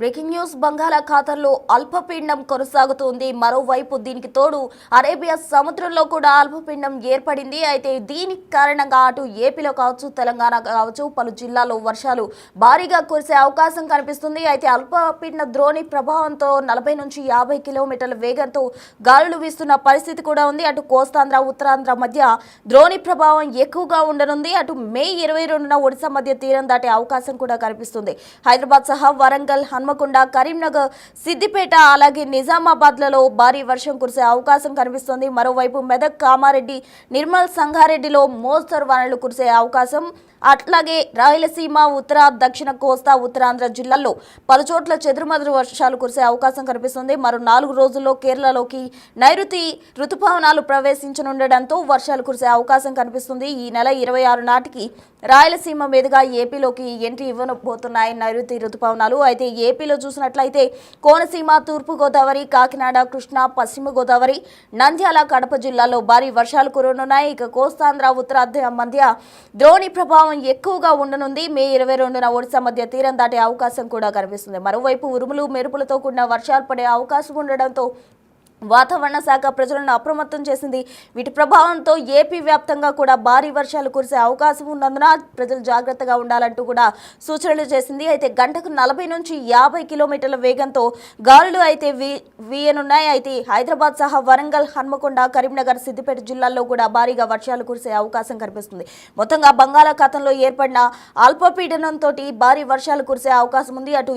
Breaking news బంగాళాఖాతంలో అల్పపీడనం కొనసాగుతోంది. మరోవైపు దీనికి తోడు అరేబియా సముద్రంలో కూడా అల్పపీడనం ఏర్పడింది. అయితే దీనికి కారణంగా అటు ఏపీలో కావచ్చు, తెలంగాణ కావచ్చు, పలు జిల్లాల్లో వర్షాలు భారీగా కురిసే అవకాశం కనిపిస్తుంది. అయితే అల్పపీడన ద్రోణి ప్రభావంతో 40 నుంచి 50 కిలోమీటర్ల వేగంతో గాలులు వీస్తున్న పరిస్థితి కూడా ఉంది. అటు కోస్తాంధ్ర, ఉత్తరాంధ్ర మధ్య ద్రోణి ప్రభావం ఎక్కువగా ఉండనుంది. అటు మే 22న ఒడిశా మధ్య తీరం దాటే అవకాశం కూడా కనిపిస్తుంది. హైదరాబాద్ సహా వరంగల్, హన్మకొండ, కరీంనగర్, సిద్దిపేట అలాగే నిజామాబాద్లలో భారీ వర్షం కురిసే అవకాశం కనిపిస్తోంది. మరోవైపు మెదక్, కామారెడ్డి, నిర్మల్ సంగారెడ్డిలో మోస్తరు వానలు కురిసే అవకాశం, అట్లాగే రాయలసీమ, ఉత్తర, దక్షిణ కోస్తా, ఉత్తరాంధ్ర జిల్లాల్లో పలుచోట్ల చెదురుమదురు వర్షాలు కురిసే అవకాశం కనిపిస్తుంది. మరో 4 రోజుల్లో కేరళలోకి నైరుతి రుతుపవనాలు ప్రవేశించనుండడంతో వర్షాలు కురిసే అవకాశం కనిపిస్తుంది. ఈ నెల 26 నాటికి రాయలసీమ మీదుగా ఏపీలోకి ఎంట్రీ ఇవ్వబోతున్నాయి నైరుతి రుతుపవనాలు. అయితే ఏపీలో చూసినట్లయితే కోనసీమ, తూర్పు గోదావరి, కాకినాడ, కృష్ణా, పశ్చిమ గోదావరి, నంద్యాల, కడప జిల్లాల్లో భారీ వర్షాలు కురనున్నాయి. ఇక కోస్తాంధ్ర, ఉత్తరాంధ్ర మధ్య ద్రోణి ప్రభావం ఎక్కువగా ఉండనుంది. మే 22న ఒడిశా మధ్య తీరం దాటే అవకాశం కూడా కనిపిస్తుంది. మరోవైపు ఉరుములు, మెరుపులతో కూడిన వర్షాలు పడే అవకాశం ఉండడంతో వాతావరణ శాఖ ప్రజలను అప్రమత్తం చేసింది. వీటి ప్రభావంతో ఏపీ వ్యాప్తంగా కూడా భారీ వర్షాలు కురిసే అవకాశం ఉన్నందున ప్రజలు జాగ్రత్తగా ఉండాలంటూ కూడా సూచనలు చేసింది. అయితే గంటకు 40 నుంచి 50 కిలోమీటర్ల వేగంతో గాలులు అయితే వీయనున్నాయి. అయితే హైదరాబాద్ సహా వరంగల్, హన్మకొండ, కరీంనగర్, సిద్దిపేట జిల్లాల్లో కూడా భారీగా వర్షాలు కురిసే అవకాశం కనిపిస్తుంది. మొత్తంగా బంగాళాఖాతంలో ఏర్పడిన అల్పపీడనంతో భారీ వర్షాలు కురిసే అవకాశం ఉంది. అటు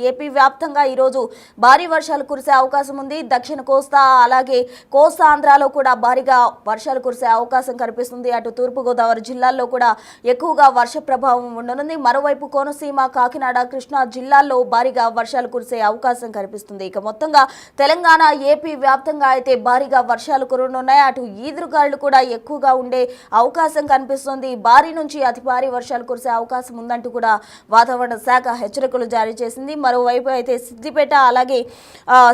ఏపీ వ్యాప్తంగా ఈరోజు భారీ వర్షాలు కురిసే అవకాశం ఉంది. దక్షిణ కోస్తా అలాగే కోస్తా ఆంధ్రాలో కూడా భారీగా వర్షాలు కురిసే అవకాశం కనిపిస్తుంది. అటు తూర్పుగోదావరి జిల్లాల్లో కూడా ఎక్కువగా వర్ష ప్రభావం ఉండనుంది. మరోవైపు కోనసీమ, కాకినాడ, కృష్ణా జిల్లాల్లో భారీగా వర్షాలు కురిసే అవకాశం కనిపిస్తుంది. ఇక మొత్తంగా తెలంగాణ, ఏపీ వ్యాప్తంగా అయితే భారీగా వర్షాలు కురనున్నాయి. అటు ఈదురుగాళ్లు కూడా ఎక్కువగా ఉండే అవకాశం కనిపిస్తుంది. భారీ నుంచి అతి భారీ వర్షాలు కురిసే అవకాశం ఉందంటూ కూడా వాతావరణ శాఖ హెచ్చరికలు జారీ చేసింది. మరోవైపు అయితే సిద్దిపేట అలాగే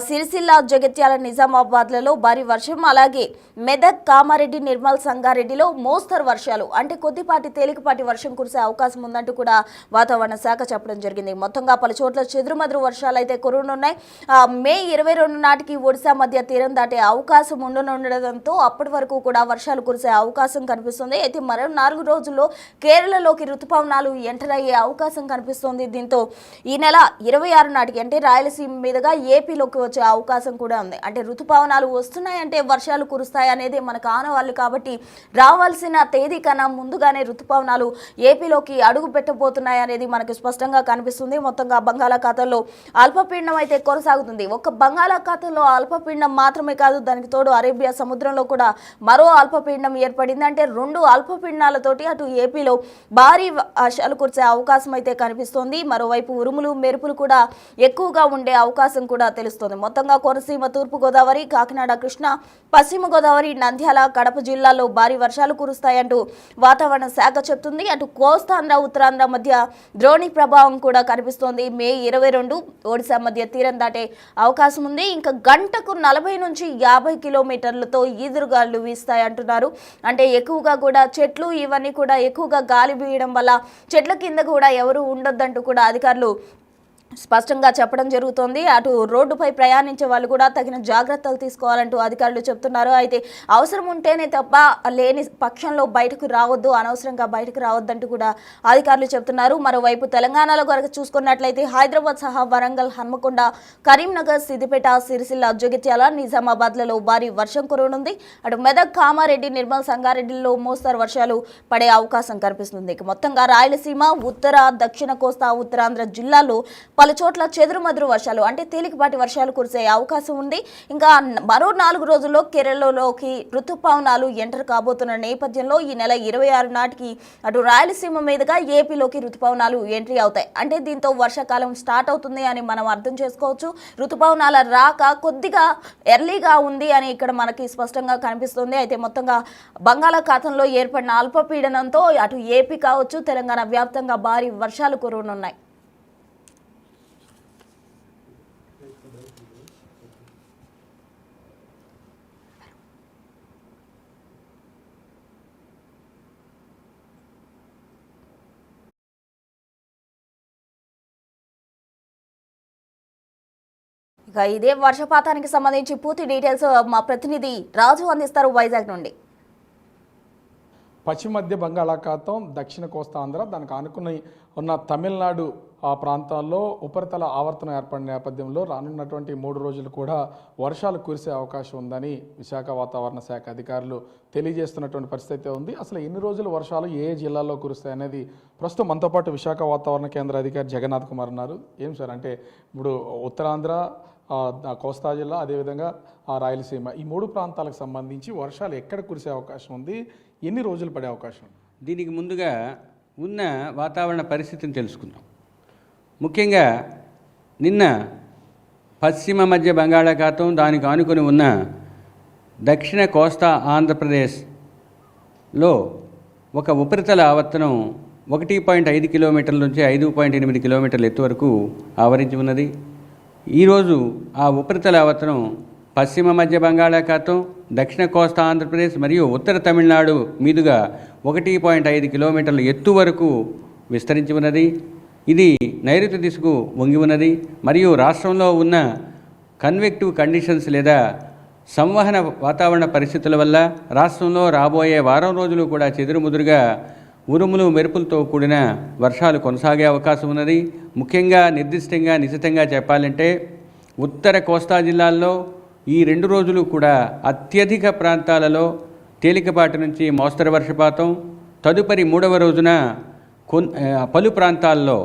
సిరిసిల్ల, జగిత్యాల, నిజామాబాద్లలో భారీ వర్షం, అలాగే మెదక్, కామారెడ్డి, నిర్మల్ సంగారెడ్డిలో మోస్తరు వర్షాలు అంటే కొద్దిపాటి తేలికపాటి వర్షం కురిసే అవకాశం ఉందంటూ కూడా వాతావరణ శాఖ చెప్పడం జరిగింది. మొత్తంగా పలు చోట్ల చెదురుమదురు వర్షాలు అయితే కురనున్నాయి. మే 22 నాటికి ఒడిశా మధ్య తీరం దాటే అవకాశం ఉండనుండడంతో అప్పటి వరకు కూడా వర్షాలు కురిసే అవకాశం కనిపిస్తుంది. అయితే మరో 4 రోజుల్లో కేరళలోకి రుతుపవనాలు ఎంటర్ అయ్యే అవకాశం కనిపిస్తోంది. దీంతో ఈ నెల 26 నాటికి అంటే రాయలసీమ మీదుగా ఏపీలోకి వచ్చే అవకాశం కూడా ఉంది. అంటే రుతుపవనాలు వస్తున్నాయంటే వర్షాలు కురుస్తాయి అనేది మనకు ఆనవాళ్ళు కాబట్టి రావాల్సిన తేదీ కన్నా ముందుగానే రుతుపవనాలు ఏపీలోకి అడుగు పెట్టబోతున్నాయి అనేది మనకు స్పష్టంగా కనిపిస్తుంది. మొత్తంగా బంగాళాఖాతంలో అల్పపీడనం అయితే కొనసాగుతుంది. ఒక్క బంగాళాఖాతంలో అల్పపీడనం మాత్రమే కాదు, దానికి తోడు అరేబియా సముద్రంలో కూడా మరో అల్పపీడనం ఏర్పడింది. అంటే 2 అల్పపీడనాలతోటి అటు ఏపీలో భారీ వర్షాలు కురిసే అవకాశం అయితే కనిపిస్తోంది. మరోవైపు ఉరుములు, మెరుపులు కూడా ఎక్కువగా ఉండే అవకాశం కూడా తెలుస్తోంది. మొత్తంగా కోనసీమ, తూర్పు గోదావరి, కాకినాడ, కృష్ణా, పశ్చిమ గోదావరి, నంద్యాల, కడప జిల్లాల్లో భారీ వర్షాలు కురుస్తాయంటూ వాతావరణ శాఖ చెప్తుంది. అటు కోస్తాంధ్ర, ఉత్తరాంధ్ర మధ్య ద్రోణి ప్రభావం కూడా కనిపిస్తోంది. మే 22 ఒడిశా మధ్య తీరం దాటే అవకాశం ఉంది. ఇంకా గంటకు 40 నుంచి 50 కిలోమీటర్లతో ఈదురుగాలు వీస్తాయంటున్నారు. అంటే ఎక్కువగా కూడా చెట్లు ఇవన్నీ కూడా ఎక్కువగా గాలి వీయడం వల్ల చెట్ల కింద కూడా ఎవరు ఉండొద్దంటూ కూడా అధికారులు స్పష్టంగా చెప్పడం జరుగుతోంది. అటు రోడ్డుపై ప్రయాణించే వాళ్ళు కూడా తగిన జాగ్రత్తలు తీసుకోవాలంటూ అధికారులు చెప్తున్నారు. అయితే అవసరం ఉంటేనే తప్ప లేని పక్షంలో బయటకు రావద్దు, అనవసరంగా బయటకు రావద్దంటూ కూడా అధికారులు చెప్తున్నారు. మరోవైపు తెలంగాణలో కనుక చూసుకున్నట్లయితే హైదరాబాద్ సహా వరంగల్, హన్మకొండ, కరీంనగర్, సిద్దిపేట, సిరిసిల్ల, జగిత్యాల, నిజామాబాద్లలో భారీ వర్షం కురనుంది. అటు మెదక్, కామారెడ్డి, నిర్మల్ సంగారెడ్డిలో మోస్తరు వర్షాలు పడే అవకాశం కనిపిస్తుంది. మొత్తంగా రాయలసీమ, ఉత్తర, దక్షిణ కోస్తా, ఉత్తరాంధ్ర జిల్లాలో పలు చోట్ల చెదురుమదురు వర్షాలు అంటే తేలికపాటి వర్షాలు కురిసే అవకాశం ఉంది. ఇంకా మరో 4 రోజుల్లో కేరళలోకి రుతుపవనాలు ఎంటర్ కాబోతున్న నేపథ్యంలో ఈ నెల 26 నాటికి అటు రాయలసీమ మీదుగా ఏపీలోకి రుతుపవనాలు ఎంట్రీ అవుతాయి. అంటే దీంతో వర్షాకాలం స్టార్ట్ అవుతుంది అని మనం అర్థం చేసుకోవచ్చు. రుతుపవనాల రాక కొద్దిగా ఎర్లీగా ఉంది అని ఇక్కడ మనకి స్పష్టంగా కనిపిస్తుంది. అయితే మొత్తంగా బంగాళాఖాతంలో ఏర్పడిన అల్పపీడనంతో అటు ఏపీ కావచ్చు, తెలంగాణ వ్యాప్తంగా భారీ వర్షాలు కురవనున్నాయి. ఇక ఇదే వర్షపాతానికి సంబంధించి పూర్తి డీటెయిల్స్ మా ప్రతినిధి రాజు అందిస్తారు వైజాగ్ నుండి. పశ్చిమ మధ్య బంగాళాఖాతం, దక్షిణ కోస్తా ఆంధ్ర, దానికి ఆనుకుని ఉన్న తమిళనాడు ఆ ప్రాంతాల్లో ఉపరితల ఆవర్తనం ఏర్పడిన నేపథ్యంలో రానున్నటువంటి 3 రోజులు కూడా వర్షాలు కురిసే అవకాశం ఉందని విశాఖ వాతావరణ శాఖ అధికారులు తెలియజేస్తున్నటువంటి పరిస్థితి ఉంది. అసలు ఎన్ని రోజులు వర్షాలు ఏ జిల్లాల్లో కురుస్తాయి అనేది ప్రస్తుతం మనతో పాటు విశాఖ వాతావరణ కేంద్ర అధికారి జగన్నాథ్ కుమార్ ఉన్నారు. ఏం సార్, అంటే ఇప్పుడు ఉత్తరాంధ్ర, కోస్తా జిల్లా, అదేవిధంగా రాయలసీమ, ఈ 3 ప్రాంతాలకు సంబంధించి వర్షాలు ఎక్కడ కురిసే అవకాశం ఉంది, ఎన్ని రోజులు పడే అవకాశం ఉంది? దీనికి ముందుగా ఉన్న వాతావరణ పరిస్థితిని తెలుసుకుందాం. ముఖ్యంగా నిన్న పశ్చిమ మధ్య బంగాళాఖాతం, దానికి ఆనుకొని ఉన్న దక్షిణ కోస్తా ఆంధ్రప్రదేశ్లో ఒక ఉపరితల ఆవర్తనం 1.5 కిలోమీటర్ల నుంచి 5.8 కిలోమీటర్ల ఎత్తు వరకు ఆవరించి ఉన్నది. ఈరోజు ఆ ఉపరితల ఆవర్తనం పశ్చిమ మధ్య బంగాళాఖాతం, దక్షిణ కోస్తా ఆంధ్రప్రదేశ్ మరియు ఉత్తర తమిళనాడు మీదుగా 1.5 కిలోమీటర్ల ఎత్తు వరకు విస్తరించి ఉన్నది. ఇది నైరుతి దిశకు వంగి ఉన్నది మరియు రాష్ట్రంలో ఉన్న కన్వెక్టివ్ కండిషన్స్ లేదా సంవహన వాతావరణ పరిస్థితుల వల్ల రాష్ట్రంలో రాబోయే వారం రోజులు కూడా చెదురుముదురుగా ఉరుములు మెరుపులతో కూడిన వర్షాలు కొనసాగే అవకాశం ఉన్నది. ముఖ్యంగా నిర్దిష్టంగా నిశితంగా చెప్పాలంటే ఉత్తర కోస్తా జిల్లాల్లో ఈ 2 రోజులు కూడా అత్యధిక ప్రాంతాలలో తేలికపాటి నుంచి మోస్తరు వర్షపాతం, తదుపరి 3వ రోజున పలు ప్రాంతాల్లో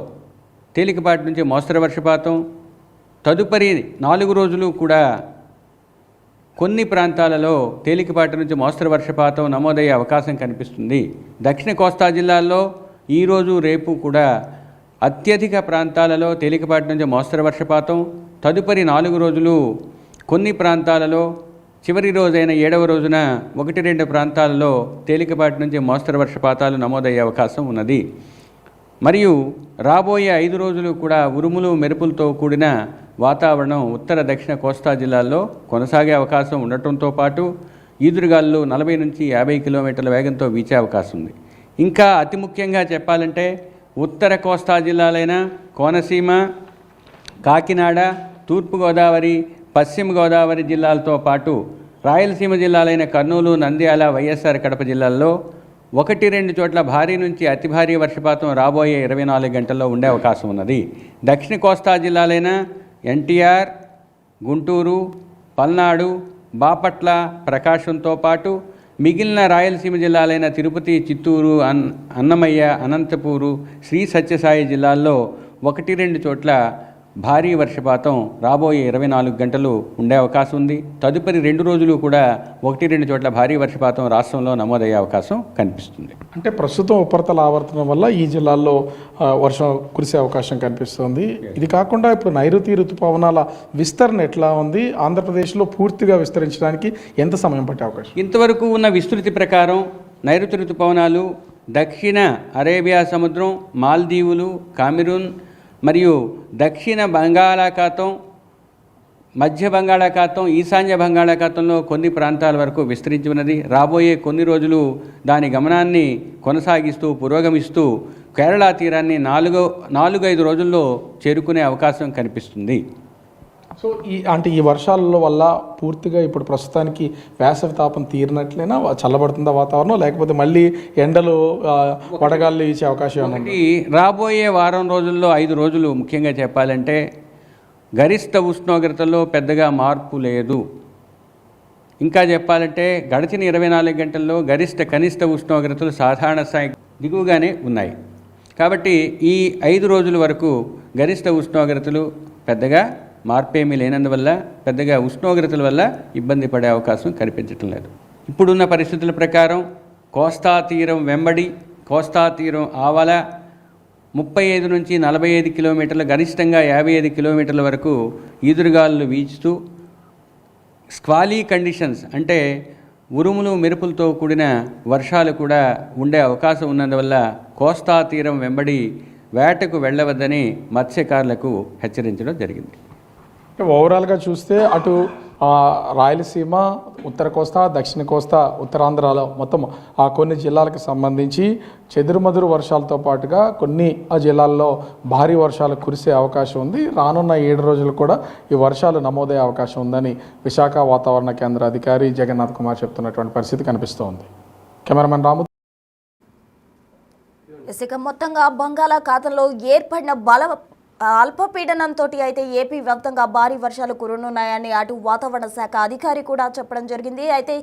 తేలికపాటి నుంచి మోస్తరు వర్షపాతం, తదుపరి 4 రోజులు కూడా కొన్ని ప్రాంతాలలో తేలికపాటి నుంచి మోస్తరు వర్షపాతం నమోదయ్యే అవకాశం కనిపిస్తుంది. దక్షిణ కోస్తా జిల్లాల్లో ఈరోజు రేపు కూడా అత్యధిక ప్రాంతాలలో తేలికపాటి నుంచి మోస్తరు వర్షపాతం, తదుపరి 4 రోజులు కొన్ని ప్రాంతాలలో, చివరి రోజైన 7వ రోజున 1-2 ప్రాంతాలలో తేలికపాటి నుంచి మోస్తరు వర్షపాతాలు నమోదయ్యే అవకాశం ఉన్నది. మరియు రాబోయే 5 రోజులు కూడా ఉరుములు మెరుపులతో కూడిన వాతావరణం ఉత్తర దక్షిణ కోస్తా జిల్లాల్లో కొనసాగే అవకాశం ఉండటంతో పాటు ఈదురుగాలు 40 నుంచి 50 కిలోమీటర్ల వేగంతో వీచే అవకాశం ఉంది. ఇంకా అతి ముఖ్యంగా చెప్పాలంటే ఉత్తర కోస్తా జిల్లాలైన కోనసీమ, కాకినాడ, తూర్పుగోదావరి, పశ్చిమ గోదావరి జిల్లాలతో పాటు రాయలసీమ జిల్లాలైన కర్నూలు, నంద్యాల, వైఎస్ఆర్ కడప జిల్లాల్లో 1-2 చోట్ల భారీ నుంచి అతి భారీ వర్షపాతం రాబోయే 24 గంటల్లో ఉండే అవకాశం ఉన్నది. దక్షిణ కోస్తా జిల్లాలైన ఎన్టీఆర్, గుంటూరు, పల్నాడు, బాపట్ల, ప్రకాశంతో పాటు మిగిలిన రాయలసీమ జిల్లాలైన తిరుపతి, చిత్తూరు, అన్నమయ్య, అనంతపూరు, శ్రీ సత్యసాయి జిల్లాల్లో 1-2 చోట్ల భారీ వర్షపాతం రాబోయే 24 గంటలు ఉండే అవకాశం ఉంది. తదుపరి 2 రోజులు కూడా 1-2 చోట్ల భారీ వర్షపాతం రాష్ట్రంలో నమోదయ్యే అవకాశం కనిపిస్తుంది. అంటే ప్రస్తుతం ఉపరితల ఆవర్తనం వల్ల ఈ జిల్లాల్లో వర్షం కురిసే అవకాశం కనిపిస్తుంది. ఇది కాకుండా ఇప్పుడు నైరుతి ఋతుపవనాల విస్తరణ ఎట్లా ఉంది? ఆంధ్రప్రదేశ్లో పూర్తిగా విస్తరించడానికి ఎంత సమయం పట్టే అవకాశం? ఇంతవరకు ఉన్న విస్తృతి ప్రకారం నైరుతి ఋతుపవనాలు దక్షిణ అరేబియా సముద్రం, మాల్దీవులు, కామెరూన్ మరియు దక్షిణ బంగాళాఖాతం, మధ్య బంగాళాఖాతం, ఈశాన్య బంగాళాఖాతంలో కొన్ని ప్రాంతాల వరకు విస్తరించి ఉన్నది. రాబోయే కొన్ని రోజులు దాని గమనాన్ని కొనసాగిస్తూ పురోగమిస్తూ కేరళ తీరాన్ని 4-5 రోజుల్లో చేరుకునే అవకాశం కనిపిస్తుంది. సో ఈ వర్షాల వల్ల పూర్తిగా ఇప్పుడు ప్రస్తుతానికి వేసవి తాపం తీరినట్లయినా చల్లబడుతుందా వాతావరణం, లేకపోతే మళ్ళీ ఎండలు వడగాళ్ళు ఇచ్చే అవకాశం ఉంది? రాబోయే వారం రోజుల్లో 5 రోజులు ముఖ్యంగా చెప్పాలంటే గరిష్ట ఉష్ణోగ్రతలో పెద్దగా మార్పు లేదు. ఇంకా చెప్పాలంటే గడిచిన 24 గంటల్లో గరిష్ట కనిష్ట ఉష్ణోగ్రతలు సాధారణ స్థాయి దిగువగానే ఉన్నాయి. కాబట్టి ఈ 5 రోజుల వరకు గరిష్ట ఉష్ణోగ్రతలు పెద్దగా మార్పేమీ లేనందువల్ల పెద్దగా ఉష్ణోగ్రతల వల్ల ఇబ్బంది పడే అవకాశం కనిపించటం లేదు. ఇప్పుడున్న పరిస్థితుల ప్రకారం కోస్తా తీరం వెంబడి, కోస్తా తీరం ఆవల 35 నుంచి 45 కిలోమీటర్ల, గరిష్టంగా 55 కిలోమీటర్ల వరకు ఈదురుగాలు వీచుతూ స్క్వాలీ కండిషన్స్ అంటే ఉరుములు మెరుపులతో కూడిన వర్షాలు కూడా ఉండే అవకాశం ఉన్నందువల్ల కోస్తా తీరం వెంబడి వేటకు వెళ్ళవద్దని మత్స్యకారులకు హెచ్చరించడం జరిగింది. ఓవరాల్గా చూస్తే అటు రాయలసీమ, ఉత్తర కోస్తా, దక్షిణ కోస్తా, ఉత్తరాంధ్రలో మొత్తం ఆ కొన్ని జిల్లాలకు సంబంధించి చెదురుమదురు వర్షాలతో పాటుగా కొన్ని జిల్లాల్లో భారీ వర్షాలు కురిసే అవకాశం ఉంది. రానున్న 7 రోజులు కూడా ఈ వర్షాలు నమోదయ్యే అవకాశం ఉందని విశాఖ వాతావరణ కేంద్ర అధికారి జగన్నాథ్ కుమార్ చెప్తున్నటువంటి పరిస్థితి కనిపిస్తోంది. కెమెరామెన్ రాము. ఇక మొత్తంగా బంగాళాఖాతంలో ఏర్పడిన అల్పపీడనంతో అయితే ఏపీ వ్యాప్తంగా భారీ వర్షాలు కురనున్నాయని అటు వాతావరణ శాఖ అధికారి కూడా చెప్పడం జరిగింది. అయితే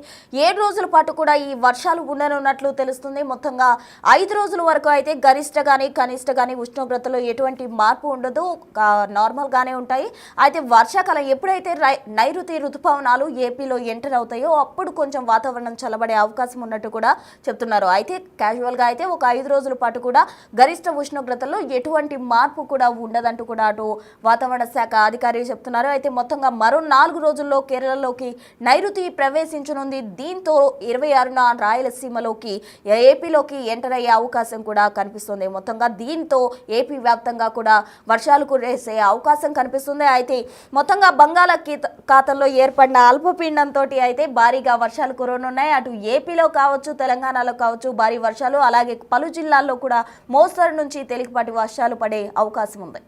7 రోజుల పాటు కూడా ఈ వర్షాలు ఉండనున్నట్లు తెలుస్తుంది. మొత్తంగా 5 రోజుల వరకు అయితే గరిష్ట కానీ కనిష్ట కానీ ఉష్ణోగ్రతలో ఎటువంటి మార్పు ఉండదు, నార్మల్గానే ఉంటాయి. అయితే వర్షాకాలం ఎప్పుడైతే నైరుతి రుతుపవనాలు ఏపీలో ఎంటర్ అవుతాయో అప్పుడు కొంచెం వాతావరణం చల్లబడే అవకాశం ఉన్నట్టు కూడా చెప్తున్నారు. అయితే క్యాజువల్గా అయితే ఒక 5 రోజుల పాటు కూడా గరిష్ట ఉష్ణోగ్రతలో ఎటువంటి మార్పు కూడా ఉండదు అంటూ కూడా అటు వాతావరణ శాఖ అధికారి చెప్తున్నారు. అయితే మొత్తంగా మరో 4 రోజుల్లో కేరళలోకి నైరుతి ప్రవేశించనుంది. దీంతో 26న రాయలసీమలోకి ఏపీలోకి ఎంటర్ అయ్యే అవకాశం కూడా కనిపిస్తుంది. మొత్తంగా దీంతో ఏపీ వ్యాప్తంగా కూడా వర్షాలు కురిసే అవకాశం కనిపిస్తుంది. అయితే మొత్తంగా బంగాళాఖాతంలో ఏర్పడిన అల్పపీడనంతో అయితే భారీగా వర్షాలు కురనున్నాయి. అటు ఏపీలో కావచ్చు, తెలంగాణలో కావచ్చు భారీ వర్షాలు, అలాగే పలు జిల్లాల్లో కూడా మోస్తరు నుంచి తేలికపాటి వర్షాలు పడే అవకాశం ఉంది.